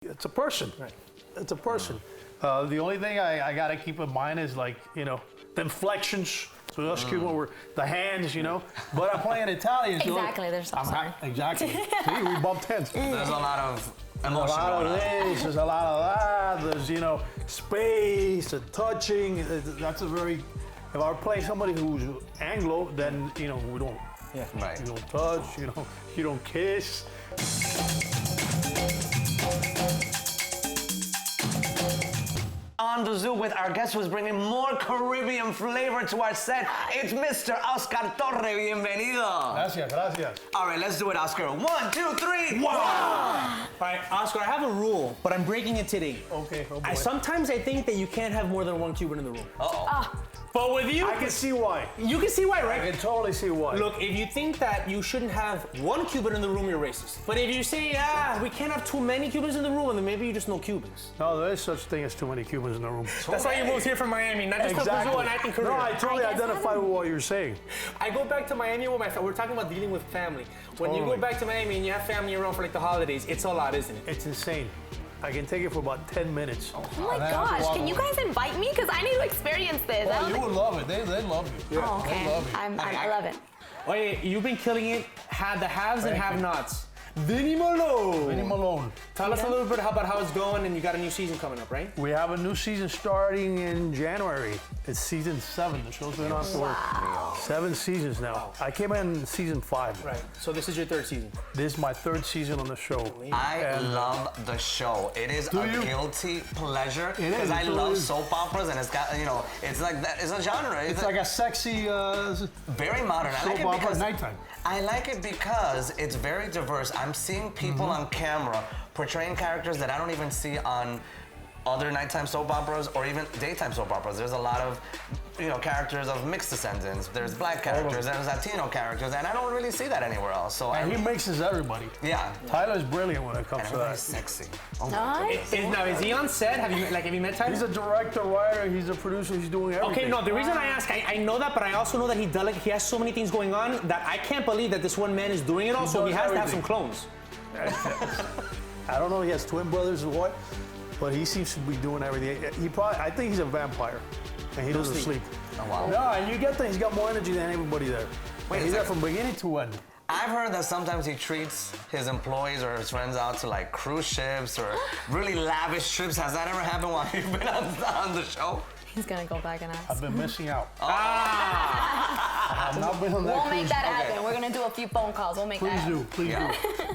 It's a person. Right. It's a person. The only thing I got to keep in mind is like, the inflections. So us Cuban were the hands, But I'm playing Italian. So Exactly, there's also. Exactly. See, we bumped heads. There's a lot of A emotion lot going of on. this, there's a lot of that. There's, space, and touching. That's a very. If I play somebody who's Anglo, then we don't. Yeah. Right. You don't touch. You don't kiss. On the zoo with our guest who's bringing more Caribbean flavor to our set. It's Mr. Oscar Torre. Bienvenido. Gracias. All right, let's do it, Oscar. 1, 2, 3. Wow. All right, Oscar, I have a rule, but I'm breaking it today. Okay. Oh boy. Sometimes I think that you can't have more than one Cuban in the room. Uh-oh. But with you, I can see why. you can see why, I right? can totally see why. Look, if you think that you shouldn't have one Cuban in the room, you're racist. But if you say, we can't have too many Cubans in the room, then maybe you just know Cubans. No, there is such thing as too many Cubans in the room. That's why you moved here from Miami, not just from Brazil and acting career. No, I totally I guess identify with what you're saying. I go back to Miami with my family. We're talking about dealing with family. When you Totally. go back to Miami and you have family around for like the holidays, it's a lot, isn't it? It's insane. I can take it for about 10 minutes. Oh my gosh, can you guys invite me? Because I need to experience this. I don't think- would love it. They love you. Oh, okay. I love it. Oh yeah, you've been killing it. Had the haves and have-nots. Vinny Malone. Vinny Malone. Tell us a little bit about how it's going, and you got a new season coming up, right? We have a new season starting in January. It's season 7. The show's been on for 7 seasons now. I came in season 5. Right. So this is your 3rd season. This is my 3rd season on the show. I love the show. It is a you? guilty pleasure It is, because I it love is. soap operas, and it's got it's like that. It's a genre. It's like a sexy very modern. I like soap it opera because at nighttime. I like it because it's very diverse. I'm seeing people on camera portraying characters that I don't even see on other nighttime soap operas or even daytime soap operas. There's a lot of characters of mixed descendants. There's black characters, there's Latino characters, and I don't really see that anywhere else. So And he mixes everybody. yeah. Tyler's brilliant when it comes And to everybody's that. sexy. Oh my Nice. Now, is he on set? Have you met Tyler? He's a director, writer, he's a producer, he's doing everything. Okay, no, the reason I ask, I know that, but I also know that he has so many things going on that I can't believe that this one man is doing it all, so he does has to have everything. some clones. I don't know if he has twin brothers or what, but he seems to be doing everything. I think he's a vampire, and he doesn't sleep. Oh, wow. No, and you get that he's got more energy than everybody there. Wait, He's is there it- from beginning to end. I've heard that sometimes he treats his employees or his friends out to like cruise ships or really lavish trips. Has that ever happened while you've been on the show? He's gonna go back and ask. I've been missing out. Ah! I've not been on that We'll cruise. make that Okay. happen. We're gonna do a few phone calls. We'll make Please that do, happen. please Yeah. do.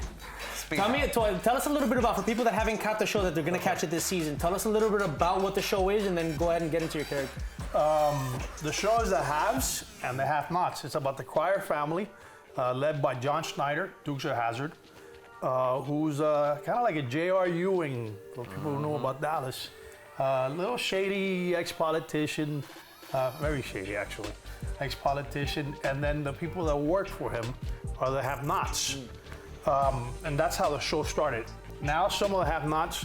Speak Tell us a little bit about, for people that haven't caught the show that they're gonna catch it this season, tell us a little bit about what the show is and then go ahead and get into your character. The show is the haves and the have-nots. It's about the Cryer family, led by John Schneider, Dukes of Hazzard, who's kind of like a J.R. Ewing, for people who know about Dallas. Little shady ex-politician, very shady actually, ex-politician, and then the people that work for him are the have-nots. And that's how the show started. Now some of the have-nots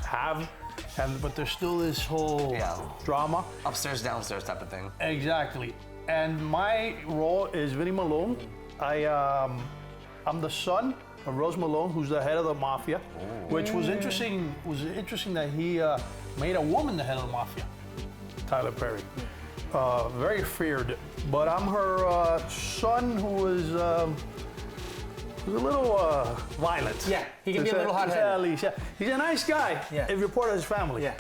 but there's still this whole drama. Upstairs, downstairs type of thing. Exactly. And my role is Vinny Malone. I'm the son of Rose Malone, who's the head of the mafia, which was interesting. Was interesting that he made a woman the head of the mafia, Tyler Perry. Very feared. But I'm her son, who was a little violent. Yeah, he can be a little To say hot-headed. the least, yeah. He's a nice guy if you're part of his family. Yeah.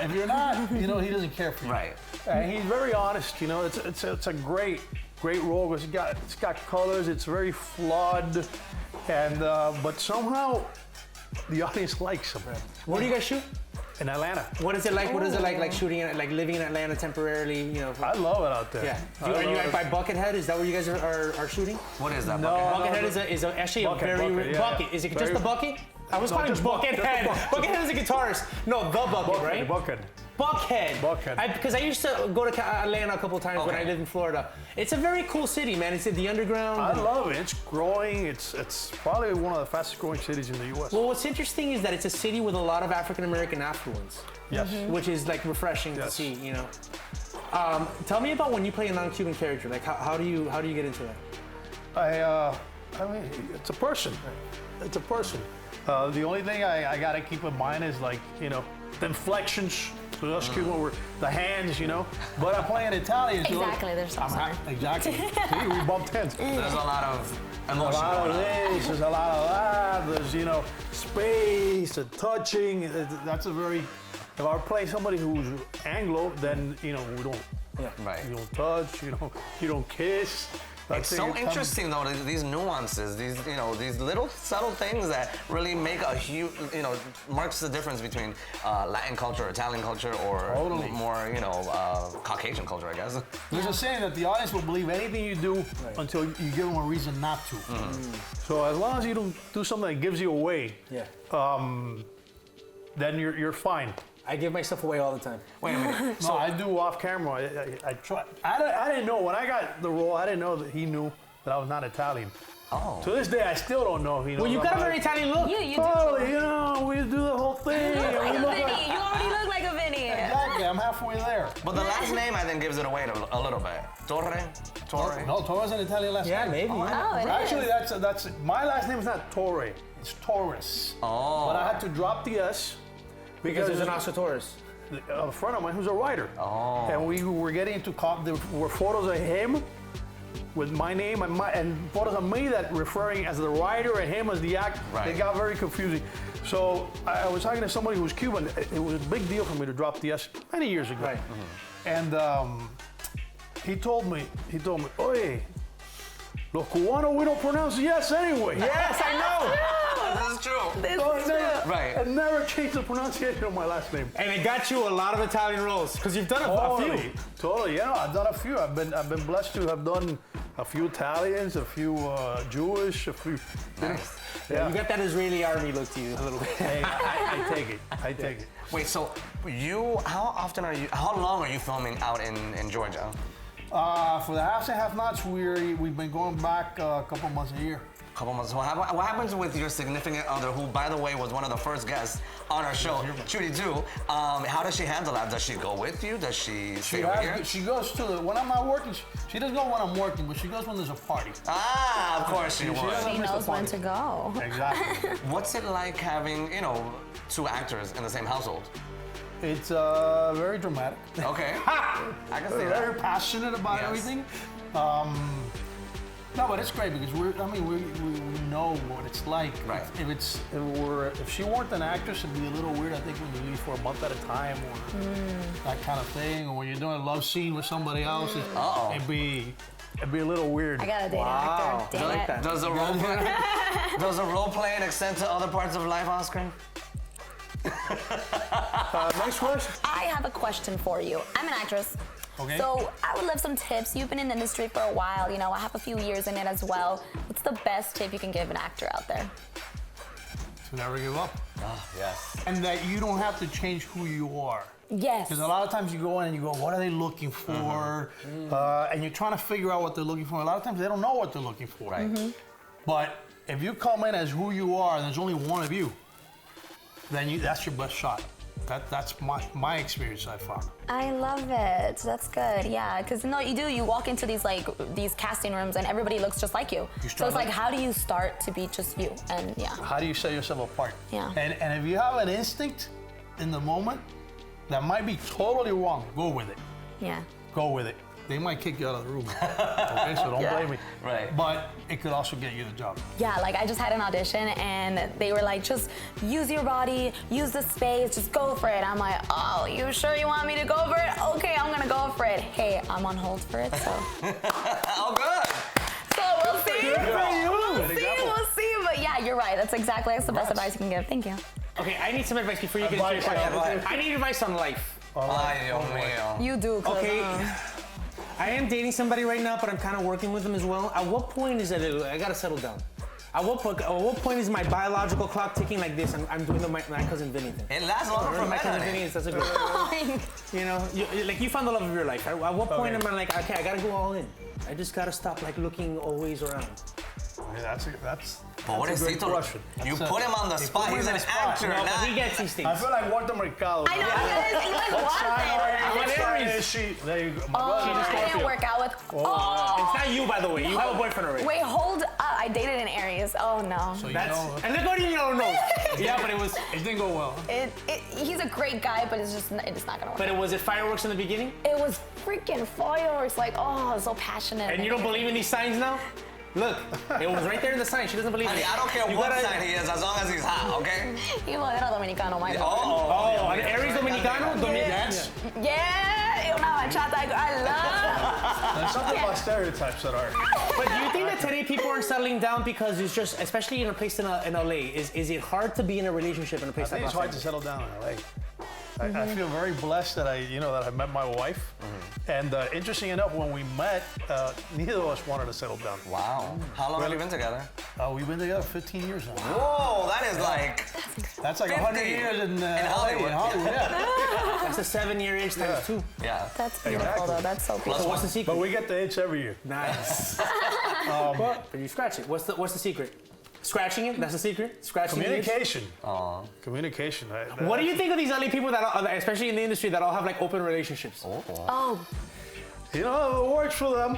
If you're not, he doesn't care for you. Right. And he's very honest. It's a great role because it's got colors. It's very flawed, and but somehow the audience likes him. Where do you guys shoot? In Atlanta. What is it like? What is it like shooting in, like living in Atlanta temporarily? I love it out there. Yeah. I Are you love it. by Buckethead? Is that where you guys are shooting? What is that? No. bucket? Buckethead is actually Bucket, a very Bucket, yeah, bucket. yeah. Is it just Very- the bucket? I was calling just Bucket, Buckethead. just the Bucket. Buckethead is a guitarist. No, the bucket, right? Bucket. Buckhead. Buckhead. Because I used to go to Atlanta a couple times when Okay. I lived in Florida. It's a very cool city, man. It's in the underground. I love it. It's growing. It's probably one of the fastest growing cities in the U.S. Well, what's interesting is that it's a city with a lot of African American affluence, yes. which is like refreshing to Yes. see. Tell me about when you play a non-Cuban character. Like, how do you get into that? I mean, it's a person. it's a person. The only thing I gotta keep in mind is like, you know, the inflections. So us Cuban were the hands, you know. But I'm playing Italian. So Exactly, there's some sorry. Exactly. See, we bumped heads. There's a lot of A emotion lot going of on. this, there's a lot of that. There's, you know, space and touching. That's a very. If I play somebody who's Anglo, then you know we don't. Right. You don't touch. You don't kiss. It's so interesting though, these nuances, these these little subtle things that really make a huge, marks the difference between Latin culture, Italian culture, or Totally. more, Caucasian culture, I guess. There's a saying that the audience will believe anything you do until you give them a reason not to. So as long as you don't do something that gives you away, then you're fine. I give myself away all the time. Wait a minute. No, I do off camera. I try. I didn't know when I got the role. I didn't know that he knew that I was not Italian. Oh. To this day, I still don't know if he knows. Well, you got a very Italian look. You do. Totally, you know, we do the whole thing. You look like We a look Vinny. You already look like a Vinny. Exactly, I'm halfway there. But the last name, I think, gives it away a little bit. Torre? No, Torre's an Italian last Yeah, name. maybe. Oh, it Actually, is. that's my last name is not Torre. It's Torres. Oh. But I had to drop the S Because there's an Oscar Torre. a friend of mine who's a writer. Oh. And we were getting into there were photos of him with my name and photos of me that referring as the writer and him as the actor. Right. It got very confusing. So I was talking to somebody who was Cuban. It was a big deal for me to drop the S many years ago. Right. And he told me, oye, los cubanos, we don't pronounce the S anyway. Yes, I know. This is true. This So is I never- true. Right. I never changed the pronunciation of my last name. And it got you a lot of Italian roles because you've done a few. Totally, yeah, I've done a few. I've been blessed to have done a few Italians, a few Jewish, a few. Nice. Yeah. You got that Israeli army look to you a little bit. Hey, I take it. I take it. Wait, so how long are you filming out in Georgia? For the halves and half nots, we've been going back a couple months a year. Couple months. What happens with your significant other, who, by the way, was one of the first guests on our show, Judy Do? How does she handle that? Does she go with you? Does she stay over here? She goes to when I'm not working. She doesn't go when I'm working, but she goes when there's a party. Ah, of course she would. doesn't She miss the knows when party. to go. Exactly. What's it like having, two actors in the same household? It's very dramatic. Okay. I can see Very that. passionate about Yes. everything. No, but it's great because we know what it's like. Right. If she weren't an actress, it'd be a little weird. I think when you leave for a month at a time or that kind of thing, or when you're doing a love scene with somebody else, it'd be a little weird. I gotta date an actor. Dang it. Does the role playing extend to other parts of life, Oscar? Next question. I have a question for you. I'm an actress. Okay. So I would love some tips. You've been in the industry for a while. I have a few years in it as well. What's the best tip you can give an actor out there? To never give up, Oh, yes. and that you don't have to change who you are. Yes. Because a lot of times you go in and you go, what are they looking for? And you're trying to figure out what they're looking for. A lot of times they don't know what they're looking for. Right. But if you come in as who you are and there's only one of you, then that's your best shot. That's my experience I found. I love it. That's good. Yeah, because you walk into these casting rooms and everybody looks just like you. You So start it's like, like- how do you start to be just you? And yeah. How do you set yourself apart? Yeah. And if you have an instinct in the moment that might be totally wrong, go with it. Yeah. Go with it. They might kick you out of the room. Okay, so don't blame me. Right. But it could also get you the job. Yeah, I just had an audition and they were like, just use your body, use the space, just go for it. I'm like, oh, you sure you want me to go for it? Okay, I'm gonna go for it. Hey, I'm on hold for it, so. Oh, good. So we'll see. Good We'll see. But yeah, you're right. That's the best advice you can give. Thank you. Okay, I need some advice before you get into your Advice, question. go ahead. I need advice on life. Ay, Dios mío. You do. 'Cause, Okay. I am dating somebody right now, but I'm kind of working with them as well. At what point is it? I gotta settle down. At what point is my biological clock ticking like this? I'm doing my cousin Vinny thing. It lasts longer for My men, cousin honey. Vinny is such a good. You found the love of your life. At what point am I like, okay, I gotta go all in? I just gotta stop looking always around. Okay, Pobrecito. question. You That's put him on the He spot. put me He's in an the spot. actor. No, but not- he gets these things. I feel like Walter Mercado. I know, he was What sign are you? wanted. What sign Aries. is she? There you go. My Oh, brother's a I didn't Scorpio. work out with. It's Oh, not you, by the way. You have a boyfriend already. wait, hold up. I dated an Aries. Oh no. So you That's, know, and look what you don't know. Yeah, but it was. it didn't go well. He's a great guy, but it's not gonna work. But was it fireworks in the beginning? It was freaking fireworks. Like, oh, so passionate. And you don't believe in these signs now? Look, it was right there in the sign. She doesn't believe in it. I don't care You what gotta- sign he is, as long as he's hot, okay? Y modelo dominicano, my lord. Oh, an Aries Dominicano? Dance? Yeah, una bachata. I love. There's something about stereotypes that are. But do you think that today people are settling down because it's just, especially in a place in LA, is it hard to be in a relationship in a I place think like it's hard to Los settle down in LA. I feel very blessed that I met my wife. And interesting enough, when we met, neither of us wanted to settle down. Wow. How long have you been together? We've been together 15 years now. Whoa, that is like... That's like 100 years in Hollywood. yeah. That's a 7-year age times 2. Yeah. That's beautiful, Exactly. though. That's so Plus beautiful. What's the secret? But we get the itch every year. Nice. But you scratch it. What's the secret? Scratching it? That's the secret? Scratching it? Communication. Communication. What do you think of these LA people that, especially in the industry, that all have like open relationships? Oh, You know, it works for them.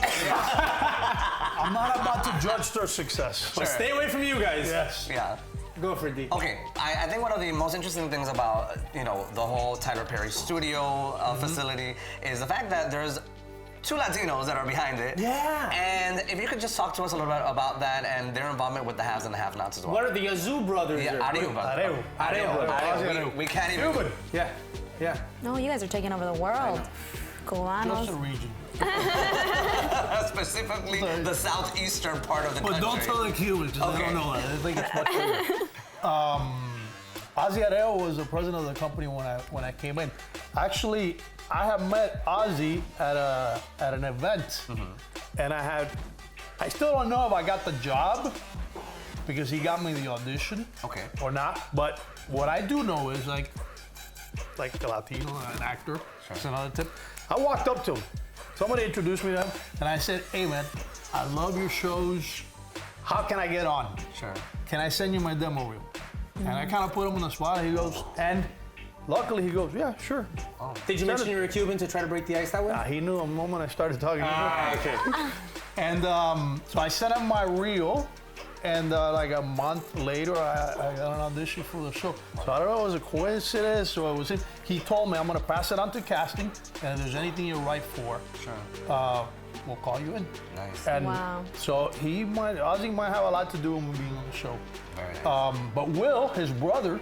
I'm not about to judge their success. But stay away from you guys. Yes. Yeah. Go for it, D. Okay, I think one of the most interesting things about, the whole Tyler Perry studio facility is the fact that there's 2 Latinos that are behind it. Yeah. And if you could just talk to us a little bit about that and their involvement with the haves and the have-nots as well. What are the Yazoo brothers? Yeah, or- Areu. Areu. We can't even... Cuban. Yeah. Yeah. no, you guys are taking over the world. Just a Cubanos. region. Specifically the southeastern part of the But country. don't tell the Cubans, 'cause they Okay. don't know that. They think it's much bigger. Ozzy Areo was the president of the company when I came in. Actually, I have met Ozzy at an event, and I still don't know if I got the job because he got me the audition, Okay. or not. But what I do know is like a Latino, an actor. That's another tip. I walked up to him. Somebody introduced me to him, and I said, "Hey man, I love your shows. How can I get on? Sure. Can I send you my demo reel?" And I kind of put him on the spot. He goes, and luckily he goes, "Yeah, sure." Did you mention you were a Cuban to try to break the ice that way? He knew the moment I started talking. Okay. And so I sent him my reel, and like a month later, I got an audition for the show. So I don't know if it was a coincidence or it was him. He told me, "I'm gonna pass it on to casting, and if there's anything you're right for, we'll call you in." Nice. And Wow. so Ozzy might have a lot to do with being on the show. Very nice. But Will, his brother,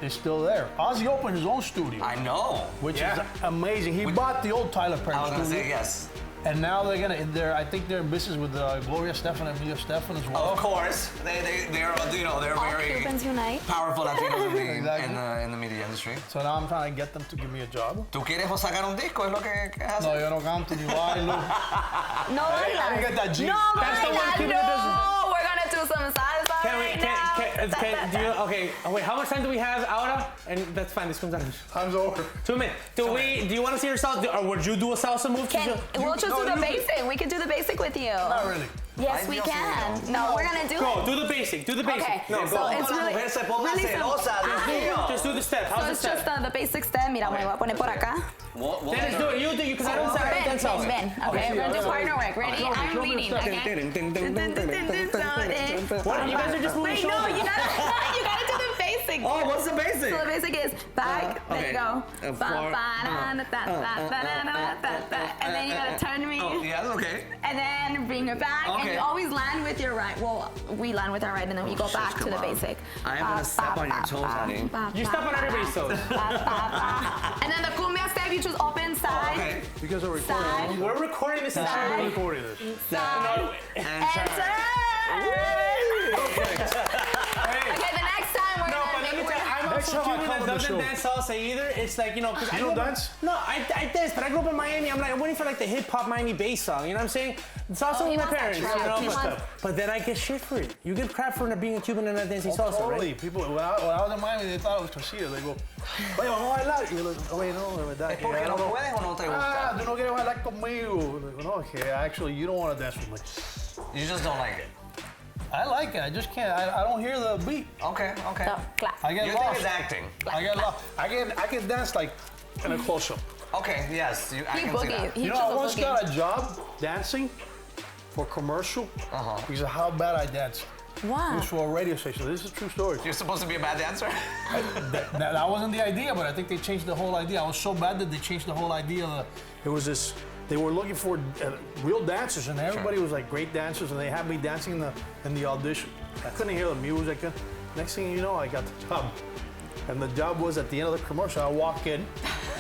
is still there. Ozzy opened his own studio, I know. which Yeah. is amazing. He bought the old Tyler Perry I was gonna studio. say yes. And now I think they're in business with Gloria Stefan and Mia Stefan as well. Of course, they're All very Cubans unite. powerful Latinos in the, Exactly. in the media industry. So now I'm trying to get them to give me a job. ¿Tú quieres sacar un disco? ¿Es lo que haces? No, yo no canto ni bailo. No I bailas. get that G. No That's the one bailas. Cuban that doesn't- No, we're gonna do some salsa right now. Do you, okay, wait, how much time do we have, Aura? And that's fine, this comes out. Time's over. 2 minutes. Do you want to see yourself, or would you do a salsa move? We'll just do the basic. We could do the basic with you. Not really. Yes, we can. No, we're gonna do Go, it. do the basic, do the basic. Okay, No, so go. it's really, really simple. Just do the step. So How's the it's step? just the basic step. Mira, me voy a poner por acá. Dennis, do it. You do, because I don't say I don't Ben, dance salsa. Ben. Okay, we're gonna do partner work. Ready? I'm leading. Okay. What? You guys are just moving Wait, no, shoulders. you gotta do the basic. Oh, what's the basic? So the basic is back. There you go. Okay. And then you gotta turn me. Oh, yeah, okay. And then bring it back. And Okay. you always land with your right. Well, we land with our right, and then we go back to come the on. basic. I am gonna step on your toes, honey. You step on everybody's toes. And then the cumbia step, you just open side, Okay. Because we're recording. side, We're recording this. Side. We're recording this. side, And and turn. Okay, the next time we're No, but gonna let me make tell you, I'm Next also time I Cuban come that on the doesn't show. dance salsa either. It's like, because You don't dance? No, I dance, but I grew up in Miami. I'm waiting for like the hip hop Miami bass song. You know what I'm saying? Salsa Oh, he with my wants that parents. trap. You know, He wants- but then I get shit for it. You get crap for being a Cuban and not dancing salsa, Totally. right? People, when I was in Miami, they thought it was Casilla. They go, oye, vamos a bailar. Y yo, oye, no, de verdad. ¿Es porque no puedes o no te Ah, gusta? tú no quieres bailar conmigo. Le digo, no, que actually, you don't want to dance with me. You just don't like it. I like it. I just can't. I don't hear the beat. Okay. So, clap. I get You lost. think it's acting? I get lost. I can dance like in a close-up. Okay, yes, I He can see that. boogie. He You know, I once boogie. got a job dancing for commercial because of how bad I danced. It Wow. was for a radio station. This is a true story. You're supposed to be a bad dancer? That wasn't the idea, but I think they changed the whole idea. I was so bad that they changed the whole idea. It was this. They were looking for real dancers, and everybody was like great dancers, and they had me dancing in the audition. I couldn't hear the music. Next thing you know, I got the job. And the job was at the end of the commercial, I walk in,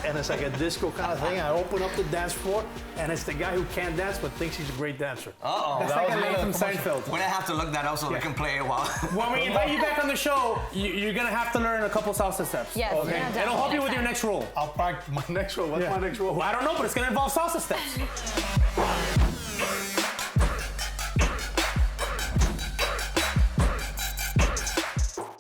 and it's like a disco kind of thing. I open up the dance floor, and it's the guy who can't dance but thinks he's a great dancer. Uh-oh. That's like a lady from Seinfeld. We're gonna have to look that up so we can play it while. When we invite you back on the show, you're gonna have to learn a couple salsa steps. Yes. Okay. Yeah, It'll help you with your next next role. I'll practice my next role. What's Yeah. my next role? I don't know, but it's gonna involve salsa steps.